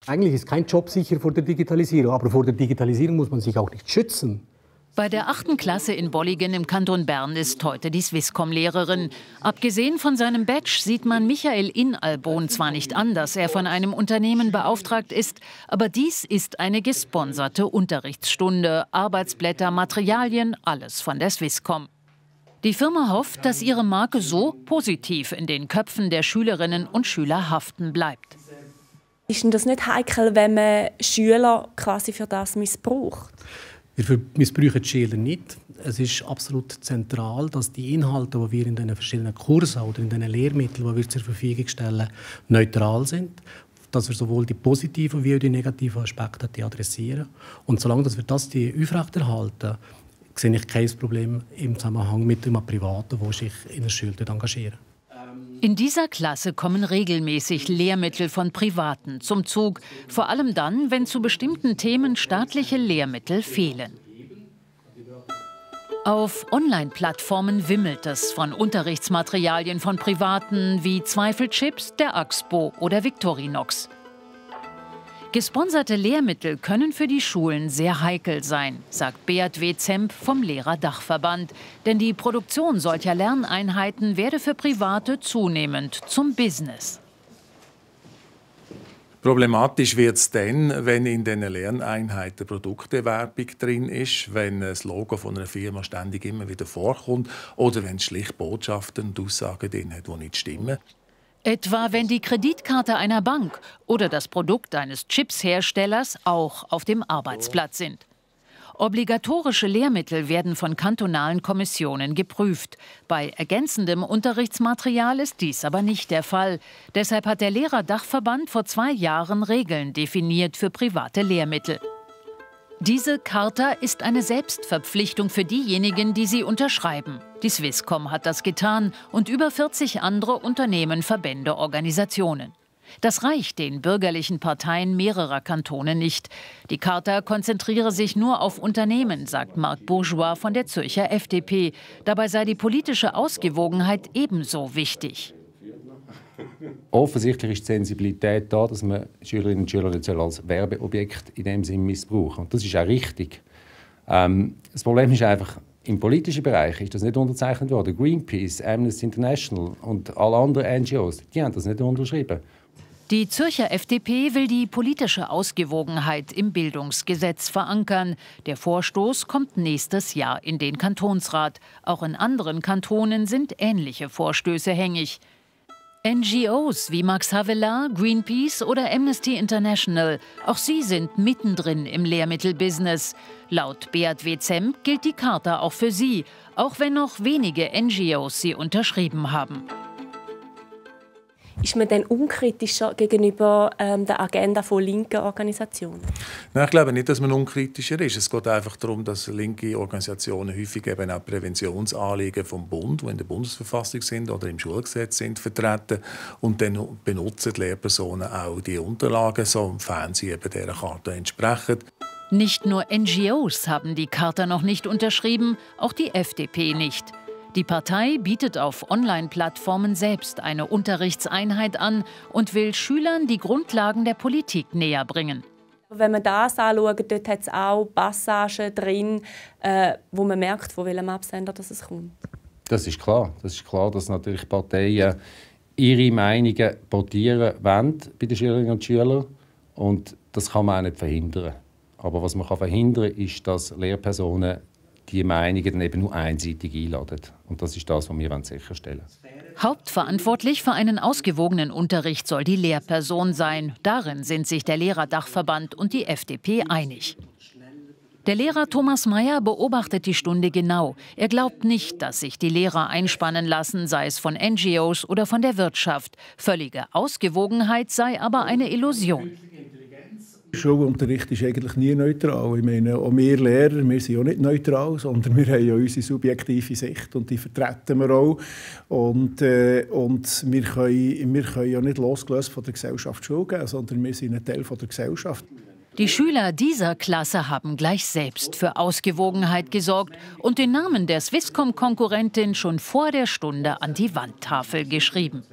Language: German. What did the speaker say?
Eigentlich ist kein Job sicher vor der Digitalisierung, aber vor der Digitalisierung muss man sich auch nicht schützen. Bei der 8. Klasse in Bolligen im Kanton Bern ist heute die Swisscom-Lehrerin. Abgesehen von seinem Badge sieht man Michael Inalbon zwar nicht an, dass er von einem Unternehmen beauftragt ist, aber dies ist eine gesponserte Unterrichtsstunde. Arbeitsblätter, Materialien, alles von der Swisscom. Die Firma hofft, dass ihre Marke so positiv in den Köpfen der Schülerinnen und Schüler haften bleibt. Ist denn das nicht heikel, wenn man Schüler quasi für das missbraucht? Wir missbrauchen die Schüler nicht. Es ist absolut zentral, dass die Inhalte, die wir in den verschiedenen Kursen oder in den Lehrmitteln, die wir zur Verfügung stellen, neutral sind. Dass wir sowohl die positiven wie auch die negativen Aspekte adressieren. Und solange wir das aufrechterhalten, sehe ich kein Problem im Zusammenhang mit einem Privaten, der sich in der Schule engagiert. In dieser Klasse kommen regelmäßig Lehrmittel von Privaten zum Zug, vor allem dann, wenn zu bestimmten Themen staatliche Lehrmittel fehlen. Auf Online-Plattformen wimmelt es von Unterrichtsmaterialien von Privaten wie Zweifelchips, der Axpo oder Victorinox. Gesponserte Lehrmittel können für die Schulen sehr heikel sein, sagt Beat W. Zemp vom Lehrerdachverband. Denn die Produktion solcher Lerneinheiten werde für Private zunehmend zum Business. Problematisch wird es dann, wenn in diesen Lerneinheiten Produktbewerbung drin ist, wenn das Logo von einer Firma ständig immer wieder vorkommt oder wenn es schlicht Botschaften und Aussagen drin hat, die nicht stimmen. Etwa wenn die Kreditkarte einer Bank oder das Produkt eines Chipsherstellers auch auf dem Arbeitsplatz sind. Obligatorische Lehrmittel werden von kantonalen Kommissionen geprüft. Bei ergänzendem Unterrichtsmaterial ist dies aber nicht der Fall. Deshalb hat der Lehrerdachverband vor 2 Jahren Regeln definiert für private Lehrmittel. Diese Charta ist eine Selbstverpflichtung für diejenigen, die sie unterschreiben. Die Swisscom hat das getan und über 40 andere Unternehmen, Verbände, Organisationen. Das reicht den bürgerlichen Parteien mehrerer Kantone nicht. Die Charta konzentriere sich nur auf Unternehmen, sagt Marc Bourgeois von der Zürcher FDP. Dabei sei die politische Ausgewogenheit ebenso wichtig. Offensichtlich ist die Sensibilität da, dass man Schülerinnen und Schüler nicht als Werbeobjekt in dem Sinne missbrauchen. Und das ist auch richtig. Das Problem ist einfach, im politischen Bereich ist das nicht unterzeichnet worden. Greenpeace, Amnesty International und alle anderen NGOs, die haben das nicht unterschrieben. Die Zürcher FDP will die politische Ausgewogenheit im Bildungsgesetz verankern. Der Vorstoß kommt nächstes Jahr in den Kantonsrat. Auch in anderen Kantonen sind ähnliche Vorstöße hängig. NGOs wie Max Havelaar, Greenpeace oder Amnesty International, auch sie sind mittendrin im Lehrmittelbusiness. Laut Beat W. Zemp gilt die Charta auch für sie, auch wenn noch wenige NGOs sie unterschrieben haben. Ist man denn unkritischer gegenüber der Agenda von linken Organisationen? Nein, ich glaube nicht, dass man unkritischer ist. Es geht einfach darum, dass linke Organisationen häufig eben auch Präventionsanliegen vom Bund, die in der Bundesverfassung sind oder im Schulgesetz sind, vertreten. Und dann benutzen die Lehrpersonen auch die Unterlagen, sofern sie eben dieser Charta entsprechen. Nicht nur NGOs haben die Charta noch nicht unterschrieben, auch die FDP nicht. Die Partei bietet auf Online-Plattformen selbst eine Unterrichtseinheit an und will Schülern die Grundlagen der Politik näher bringen. Wenn man das anschaut, dort hat es auch Passagen drin, wo man merkt, von welchem Absender es kommt. Das ist klar. Das ist klar, dass natürlich Parteien ihre Meinungen portieren wollen bei den Schülerinnen und Schülern. Und das kann man auch nicht verhindern. Aber was man verhindern kann, ist, dass Lehrpersonen die Meinungen dann eben nur einseitig einladen. Und das ist das, was wir sicherstellen wollen. Hauptverantwortlich für einen ausgewogenen Unterricht soll die Lehrperson sein. Darin sind sich der Lehrerdachverband und die FDP einig. Der Lehrer Thomas Meyer beobachtet die Stunde genau. Er glaubt nicht, dass sich die Lehrer einspannen lassen, sei es von NGOs oder von der Wirtschaft. Völlige Ausgewogenheit sei aber eine Illusion. Schulunterricht ist eigentlich nie neutral. Ich meine, auch wir Lehrer, wir sind auch nicht neutral, sondern wir haben ja unsere subjektive Sicht und die vertreten wir auch. Und wir können ja nicht losgelöst von der Gesellschaft Schule geben, sondern wir sind ein Teil von der Gesellschaft. Die Schüler dieser Klasse haben gleich selbst für Ausgewogenheit gesorgt und den Namen der Swisscom-Konkurrentin schon vor der Stunde an die Wandtafel geschrieben.